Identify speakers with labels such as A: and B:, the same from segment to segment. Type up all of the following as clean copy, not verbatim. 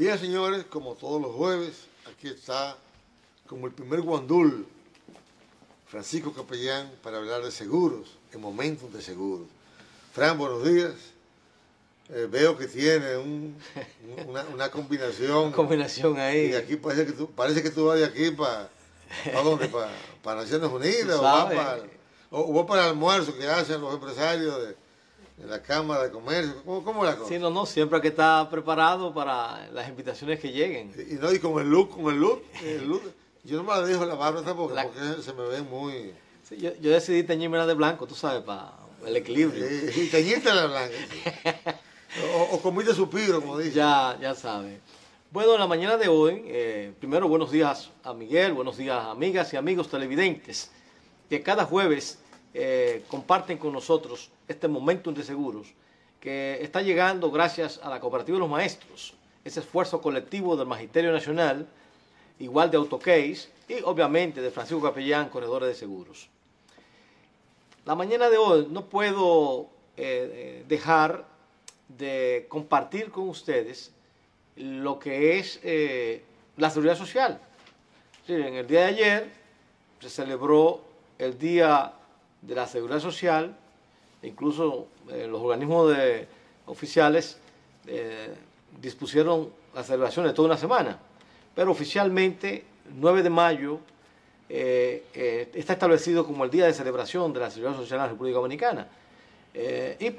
A: Bien, señores, como todos los jueves, aquí está como el primer guandul, Francisco Capellán, para hablar de seguros, en momentos de seguros. Fran, buenos días. Veo que tiene una combinación.
B: Combinación ahí.
A: Y aquí parece que tú vas de aquí para dónde, para Naciones Unidas, o vas para el almuerzo que hacen los empresarios de la Cámara de Comercio. ¿Cómo la cosa?
B: Sí, no, siempre hay que estar preparado para las invitaciones que lleguen.
A: Y con el look, yo no me la dejo la barba tampoco, porque se me ve muy...
B: Sí, yo decidí teñírmela de blanco, tú sabes, para el equilibrio.
A: Y teñirte la blanca. O comiste suspiro, como dice.
B: Ya sabes. Bueno, en la mañana de hoy, primero buenos días a Miguel, buenos días amigas y amigos televidentes, que cada jueves comparten con nosotros este Momentum de Seguros, que está llegando gracias a la Cooperativa de los Maestros, ese esfuerzo colectivo del Magisterio Nacional, igual de Autocase y obviamente de Francisco Capellán, Corredores de Seguros. La mañana de hoy no puedo dejar de compartir con ustedes lo que es la seguridad social. Sí, en el día de ayer se celebró el Día de la Seguridad Social, incluso los organismos oficiales dispusieron la celebración de toda una semana, pero oficialmente 9 de mayo está establecido como el día de celebración de la seguridad social en la República Dominicana. Y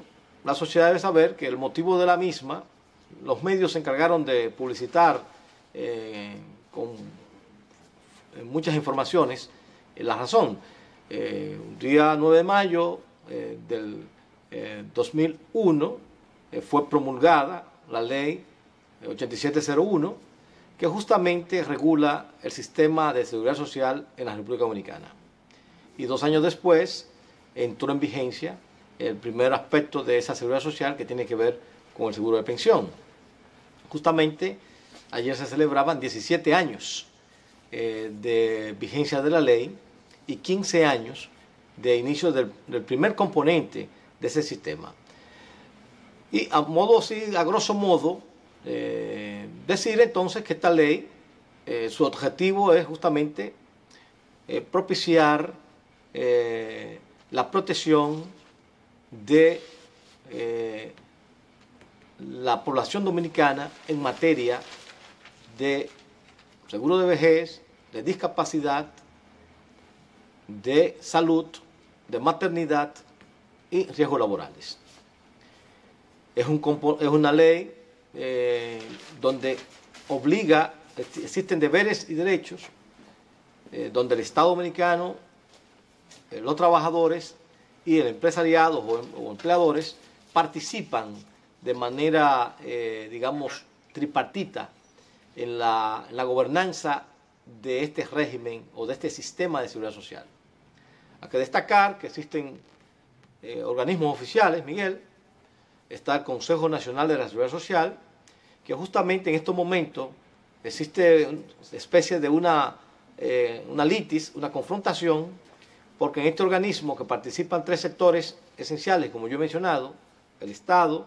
B: la sociedad debe saber que el motivo de la misma, los medios se encargaron de publicitar con muchas informaciones la razón. Un día 9 de mayo del 2001 fue promulgada la ley 8701, que justamente regula el sistema de seguridad social en la República Dominicana. Y 2 años después entró en vigencia el primer aspecto de esa seguridad social, que tiene que ver con el seguro de pensión. Justamente ayer se celebraban 17 años de vigencia de la ley y 15 años de inicio del primer componente de ese sistema. Y a grosso modo, decir entonces que esta ley, su objetivo es justamente propiciar la protección de la población dominicana en materia de seguro de vejez, de discapacidad, de salud, de maternidad y riesgos laborales. Es una ley donde existen deberes y derechos, donde el Estado dominicano, los trabajadores y el empresariado o empleadores participan de manera, digamos, tripartita en la gobernanza de este régimen o de este sistema de seguridad social. Hay que destacar que existen organismos oficiales, Miguel. Está el Consejo Nacional de la Seguridad Social, que justamente en estos momentos existe una especie de una litis, una confrontación, porque en este organismo que participan 3 sectores esenciales, como yo he mencionado, el Estado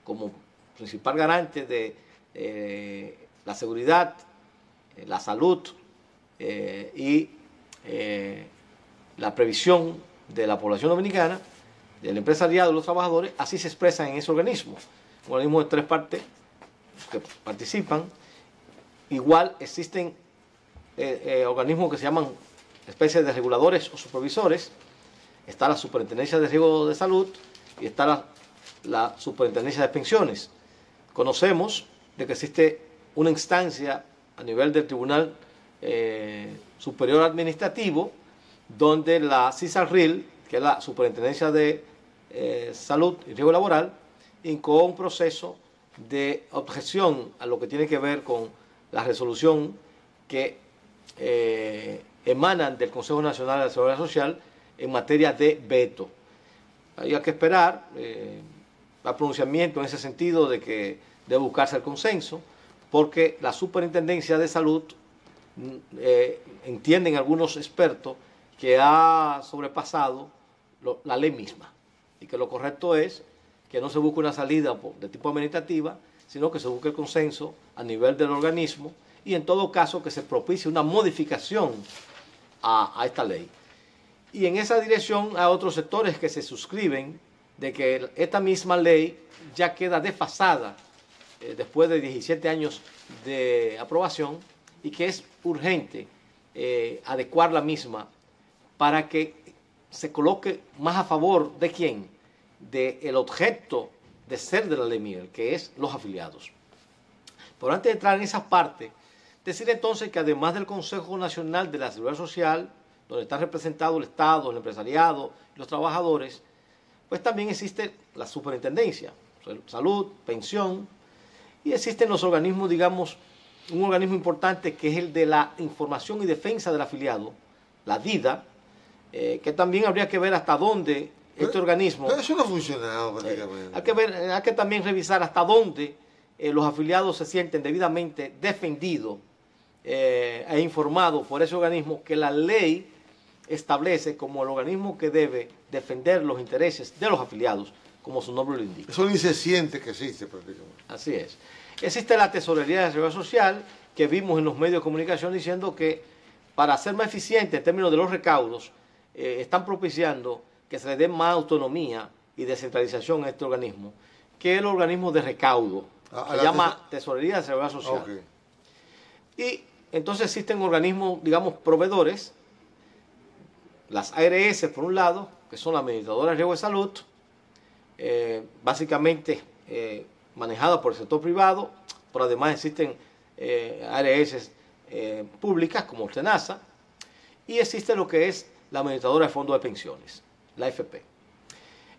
B: como principal garante de la seguridad, la salud y la previsión de la población dominicana, del empresariado y los trabajadores, así se expresan en ese organismo. Un organismo de 3 partes que participan. Igual existen organismos que se llaman especies de reguladores o supervisores. Está la Superintendencia de Riesgo de Salud y está la Superintendencia de Pensiones. Conocemos de que existe una instancia a nivel del Tribunal Superior Administrativo, donde la CISARRIL, que es la Superintendencia de Salud y Riesgo Laboral, incoó un proceso de objeción a lo que tiene que ver con la resolución que emanan del Consejo Nacional de la Seguridad Social en materia de veto. Hay que esperar el pronunciamiento en ese sentido de que debe buscarse el consenso, porque la Superintendencia de Salud entienden algunos expertos que ha sobrepasado la ley misma y que lo correcto es que no se busque una salida de tipo administrativa, sino que se busque el consenso a nivel del organismo y en todo caso que se propicie una modificación a esta ley. Y en esa dirección hay otros sectores que se suscriben de que esta misma ley ya queda desfasada después de 17 años de aprobación y que es urgente adecuar la misma para que se coloque más a favor de quién, del objeto de ser de la ley Miguel, que es los afiliados. Pero antes de entrar en esa parte, decir entonces que además del Consejo Nacional de la Seguridad Social, donde está representado el Estado, el empresariado y los trabajadores, pues también existe la superintendencia, salud, pensión, y existen los organismos, digamos, un organismo importante que es el de la información y defensa del afiliado, la DIDA, que también habría que ver hasta dónde este organismo...
A: Pero eso no ha funcionado prácticamente.
B: Hay que también revisar hasta dónde los afiliados se sienten debidamente defendidos e informados por ese organismo que la ley establece como el organismo que debe defender los intereses de los afiliados, como su nombre lo indica.
A: Eso ni se siente que existe prácticamente.
B: Así es. Existe la Tesorería de Seguridad Social, que vimos en los medios de comunicación diciendo que para ser más eficiente en términos de los recaudos, están propiciando que se le dé más autonomía y descentralización a este organismo, que el organismo de recaudo, se llama Tesorería de Seguridad Social.
A: Okay.
B: Y entonces existen organismos, digamos, proveedores, las ARS por un lado, que son las administradoras de riesgo de salud, básicamente manejadas por el sector privado, pero además existen ARS públicas como SENASA, y existe lo que es la administradora de fondos de pensiones, la AFP.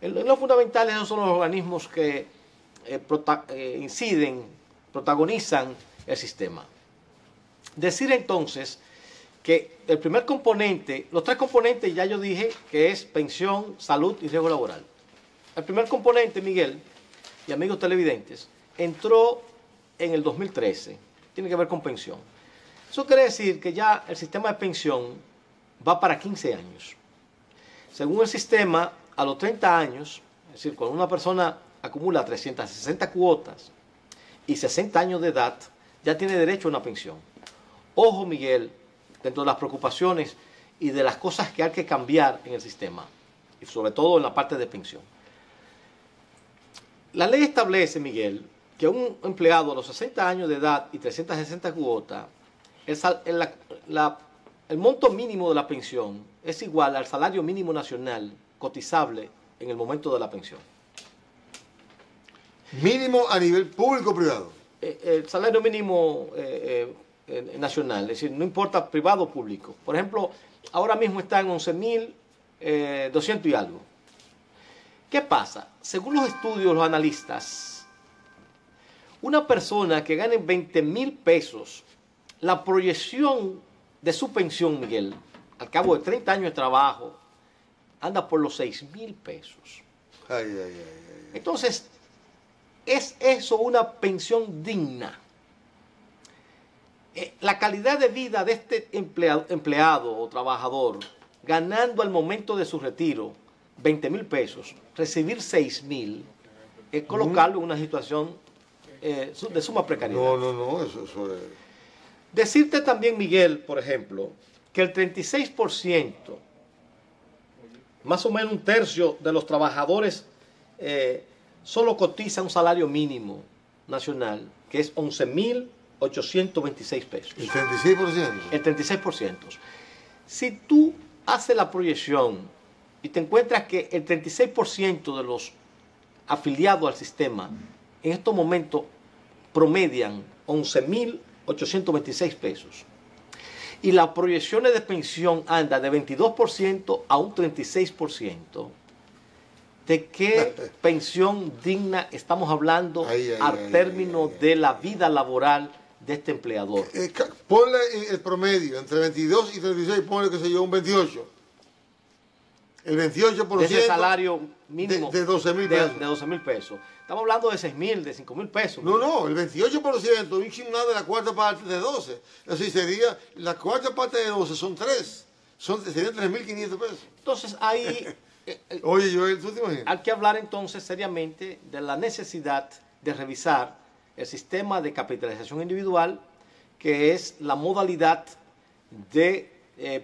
B: En lo fundamental, esos son los organismos que protagonizan el sistema. Decir entonces que el primer componente, los tres componentes ya yo dije que es pensión, salud y riesgo laboral. El primer componente, Miguel y amigos televidentes, entró en el 2013, tiene que ver con pensión. Eso quiere decir que ya el sistema de pensión va para 15 años. Según el sistema, a los 30 años, es decir, cuando una persona acumula 360 cuotas y 60 años de edad, ya tiene derecho a una pensión. Ojo, Miguel, dentro de las preocupaciones y de las cosas que hay que cambiar en el sistema, y sobre todo en la parte de pensión. La ley establece, Miguel, que un empleado a los 60 años de edad y 360 cuotas, el monto mínimo de la pensión es igual al salario mínimo nacional cotizable en el momento de la pensión.
A: Mínimo a nivel público o privado.
B: El salario mínimo nacional, es decir, no importa privado o público. Por ejemplo, ahora mismo está en 11.200 y algo. ¿Qué pasa? Según los estudios, los analistas, una persona que gane 20.000 pesos, la proyección de su pensión, Miguel, al cabo de 30 años de trabajo, anda por los 6.000 pesos. Entonces, ¿es eso una pensión digna? La calidad de vida de este empleado o trabajador, ganando al momento de su retiro 20.000 pesos, recibir 6.000, es colocarlo en una situación de suma precariedad.
A: No, eso es...
B: Decirte también, Miguel, por ejemplo, que el 36%, más o menos un tercio de los trabajadores solo cotiza un salario mínimo nacional, que es 11.826 pesos.
A: ¿El 36%?
B: El 36%. Si tú haces la proyección y te encuentras que el 36% de los afiliados al sistema en estos momentos promedian 11.826 pesos y las proyecciones de pensión anda de 22% a un 36%, ¿de qué pensión digna estamos hablando al término de la vida laboral de este empleador?
A: Ponle el promedio, entre 22 y 36, ponle que se lleva un 28. El 28%
B: de ese salario mínimo
A: de 12.000 pesos.
B: De 12.000 pesos. Estamos hablando de 6.000, de 5.000 pesos.
A: No, el 28%, un chingado de la cuarta parte de 12. Así sería, la cuarta parte de 12 son 3. Serían 3.500 pesos.
B: Entonces ahí
A: Oye, Joel, ¿tú te imaginas?
B: hay que hablar entonces seriamente de la necesidad de revisar el sistema de capitalización individual, que es la modalidad de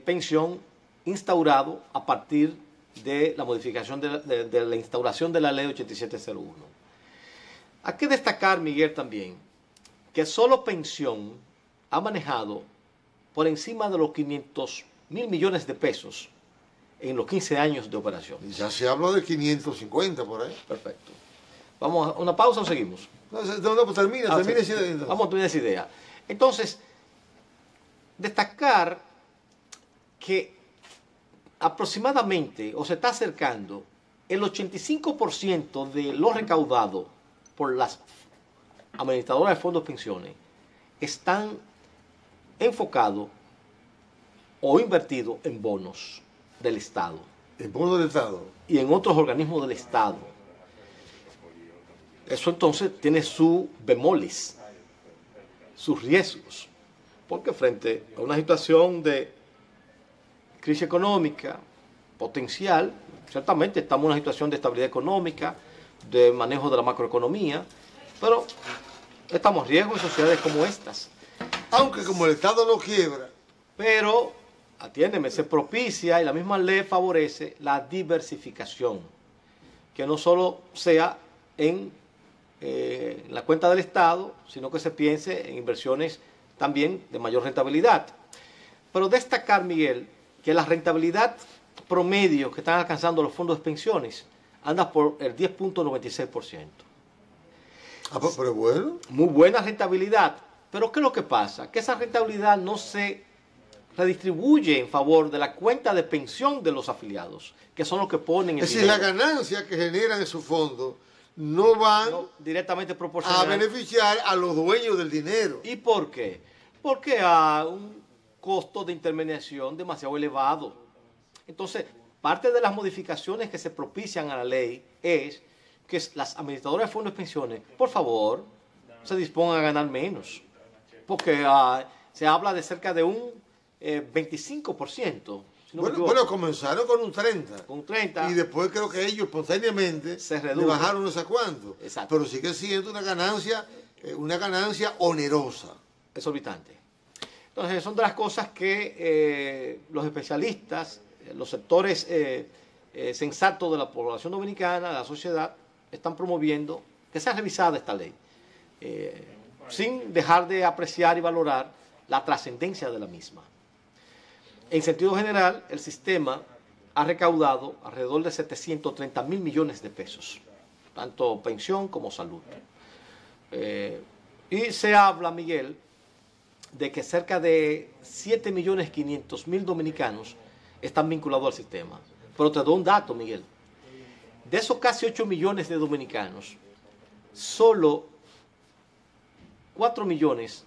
B: pensión instaurado a partir de la modificación de la instauración de la ley 8701. Hay que destacar, Miguel, también, que solo pensión ha manejado por encima de los 500.000 millones de pesos en los 15 años de operación.
A: Ya se habla de 550 por ahí.
B: Perfecto. ¿Vamos a una pausa o seguimos?
A: No, pues termina
B: Sí.
A: esa idea.
B: Vamos a terminar esa idea. Entonces, destacar que aproximadamente, o se está acercando, el 85% de lo recaudado por las administradoras de fondos de pensiones están enfocados o invertidos en bonos del Estado
A: El bono del Estado.
B: y en otros organismos del Estado. Eso entonces tiene sus bemoles, sus riesgos, porque frente a una situación de crisis económica potencial, ciertamente estamos en una situación de estabilidad económica, de manejo de la macroeconomía, pero estamos en riesgo en sociedades como estas.
A: Aunque como el Estado no quiebra,
B: Pero, atiéndeme, se propicia y la misma ley favorece la diversificación, que no solo sea en la cuenta del Estado, sino que se piense en inversiones también de mayor rentabilidad. Pero destacar, Miguel, que la rentabilidad promedio que están alcanzando los fondos de pensiones anda por el 10.96%.
A: pero bueno,
B: Muy buena rentabilidad. Pero ¿qué es lo que pasa? Que esa rentabilidad no se redistribuye en favor de la cuenta de pensión de los afiliados, que son los que ponen el
A: es decir, la
B: dinero.
A: ganancia que generan esos fondos no van
B: No directamente
A: a
B: proporcional.
A: beneficiar a los dueños del dinero.
B: ¿Y por qué? Porque hay un costo de intermediación demasiado elevado. Entonces, parte de las modificaciones que se propician a la ley es que las administradoras de fondos de pensiones, por favor, se dispongan a ganar menos. Porque se habla de cerca de un 25%. Si no me equivoco.
A: Bueno, comenzaron con un 30.
B: Con 30.
A: Y después creo que ellos espontáneamente
B: Se
A: le
B: redujo.
A: bajaron no sé cuánto.
B: Exacto.
A: Pero sigue siendo una ganancia onerosa.
B: Exorbitante. Entonces, son de las cosas que los especialistas, los sectores sensatos de la población dominicana, de la sociedad, están promoviendo que sea revisada esta ley, sin dejar de apreciar y valorar la trascendencia de la misma. En sentido general, el sistema ha recaudado alrededor de 730.000 millones de pesos, tanto pensión como salud. Y se habla, Miguel, de que cerca de 7.500.000 dominicanos están vinculados al sistema. Pero te doy un dato, Miguel. De esos casi 8 millones de dominicanos, solo 4 millones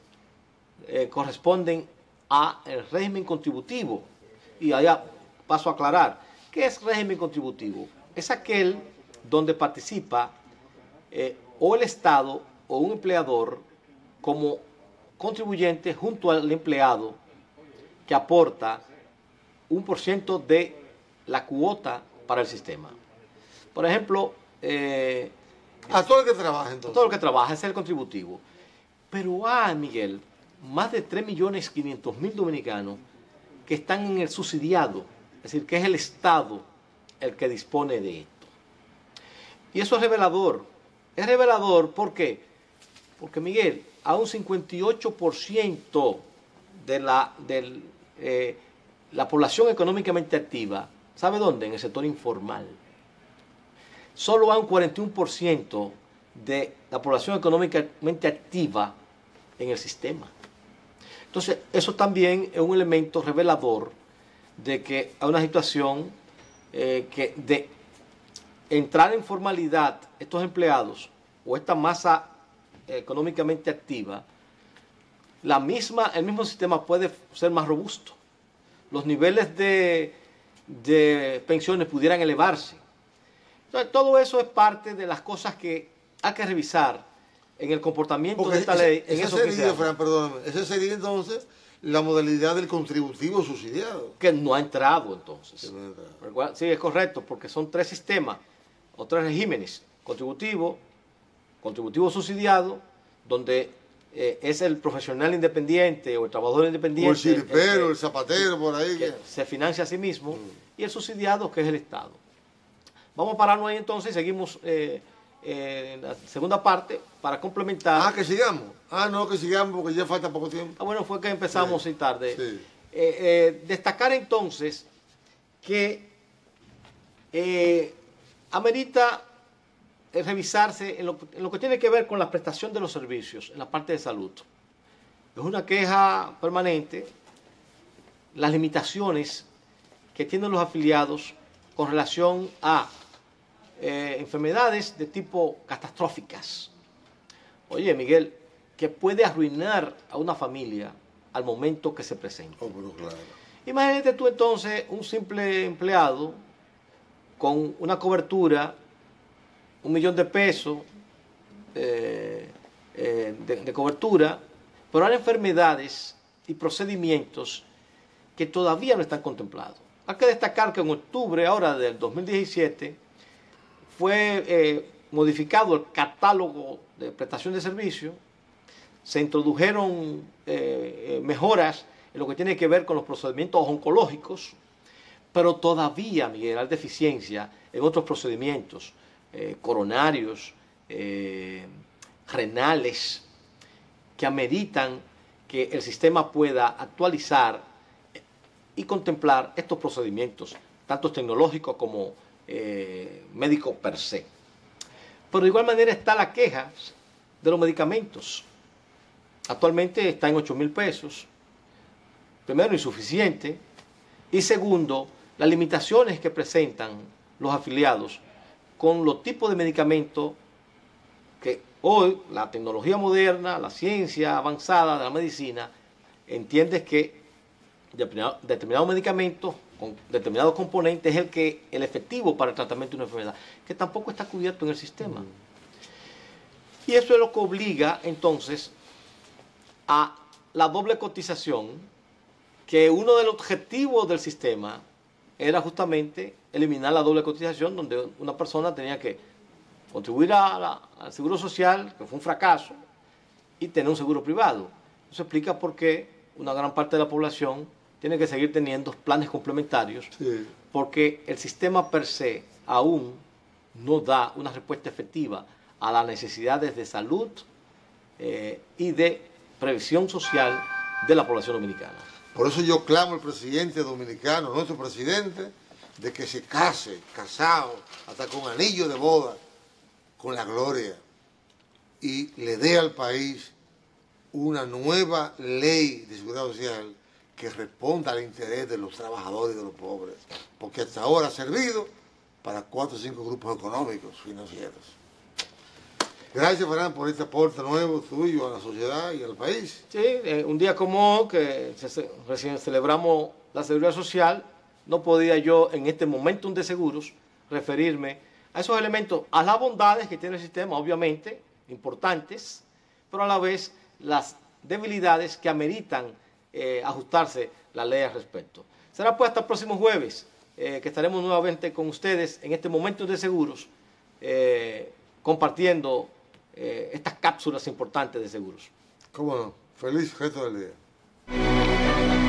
B: corresponden al régimen contributivo. Y allá paso a aclarar. ¿Qué es régimen contributivo? Es aquel donde participa o el Estado o un empleador como contribuyente junto al empleado que aporta 1% de la cuota para el sistema. Por ejemplo,
A: A todo el que trabaja entonces.
B: todo lo que trabaja es el contributivo. Pero Miguel, más de 3.500.000 dominicanos que están en el subsidiado, es decir, que es el Estado el que dispone de esto. Y eso es revelador. Es revelador, ¿por qué? Porque, Miguel, a un 58% de la población económicamente activa, ¿sabe dónde? En el sector informal. Solo a un 41% de la población económicamente activa en el sistema. Entonces, eso también es un elemento revelador de que hay una situación que de entrar en formalidad estos empleados o esta masa económicamente activa, el mismo sistema puede ser más robusto. Los niveles de pensiones pudieran elevarse. Entonces, todo eso es parte de las cosas que hay que revisar en el comportamiento
A: Porque
B: de esta ley.
A: esa sería entonces la modalidad del contributivo subsidiado.
B: Que no ha entrado entonces.
A: Que no ha entrado.
B: Sí, es correcto, porque son tres sistemas o tres regímenes: contributivo subsidiado donde es el profesional independiente o el trabajador independiente,
A: O el chiripero, el zapatero, por ahí.
B: que se financia a sí mismo, y el subsidiado, que es el Estado. Vamos a pararnos ahí entonces y seguimos en la segunda parte para complementar.
A: Ah, que sigamos. Ah, no, que sigamos porque ya falta poco tiempo.
B: Bueno, fue que empezamos
A: Sí,
B: y tarde.
A: sí.
B: Destacar entonces que amerita revisarse en lo que tiene que ver con la prestación de los servicios en la parte de salud. Es una queja permanente las limitaciones que tienen los afiliados con relación a enfermedades de tipo catastróficas. Oye, Miguel, que puede arruinar a una familia al momento que se presenta.
A: Oh, pero claro.
B: Imagínate tú entonces un simple empleado con una cobertura, 1 millón de pesos de cobertura, pero hay enfermedades y procedimientos que todavía no están contemplados. Hay que destacar que en octubre ahora del 2017 fue modificado el catálogo de prestación de servicios, se introdujeron mejoras en lo que tiene que ver con los procedimientos oncológicos, pero todavía, Miguel, hay deficiencia en otros procedimientos coronarios, renales, que ameritan que el sistema pueda actualizar y contemplar estos procedimientos, tanto tecnológicos como médicos per se. Pero de igual manera está la queja de los medicamentos. Actualmente está en 8.000 pesos. Primero, insuficiente. Y segundo, las limitaciones que presentan los afiliados con los tipos de medicamentos que hoy la tecnología moderna, la ciencia avanzada de la medicina, entiende que determinados medicamentos con determinados componentes es el efectivo para el tratamiento de una enfermedad, que tampoco está cubierto en el sistema. Y eso es lo que obliga entonces a la doble cotización, que uno de los objetivos del sistema era justamente eliminar la doble cotización, donde una persona tenía que contribuir al seguro social, que fue un fracaso, y tener un seguro privado. Eso explica por qué una gran parte de la población tiene que seguir teniendo planes complementarios,
A: Sí.
B: porque el sistema per se aún no da una respuesta efectiva a las necesidades de salud y de previsión social de la población dominicana.
A: Por eso yo clamo al presidente dominicano, nuestro presidente, de que se case, casado, hasta con anillo de boda, con la gloria, y le dé al país una nueva ley de seguridad social que responda al interés de los trabajadores y de los pobres, porque hasta ahora ha servido para 4 o 5 grupos económicos, financieros. Gracias, Fernando, por este aporte nuevo tuyo a la sociedad y al país.
B: Sí, un día como hoy, que recién celebramos la seguridad social, no podía yo en este momento de seguros referirme a esos elementos, a las bondades que tiene el sistema, obviamente, importantes, pero a la vez las debilidades que ameritan ajustarse la ley al respecto. Será pues hasta el próximo jueves que estaremos nuevamente con ustedes en este momento de seguros, compartiendo estas cápsulas importantes de seguros.
A: ¿Cómo no? Feliz resto del día.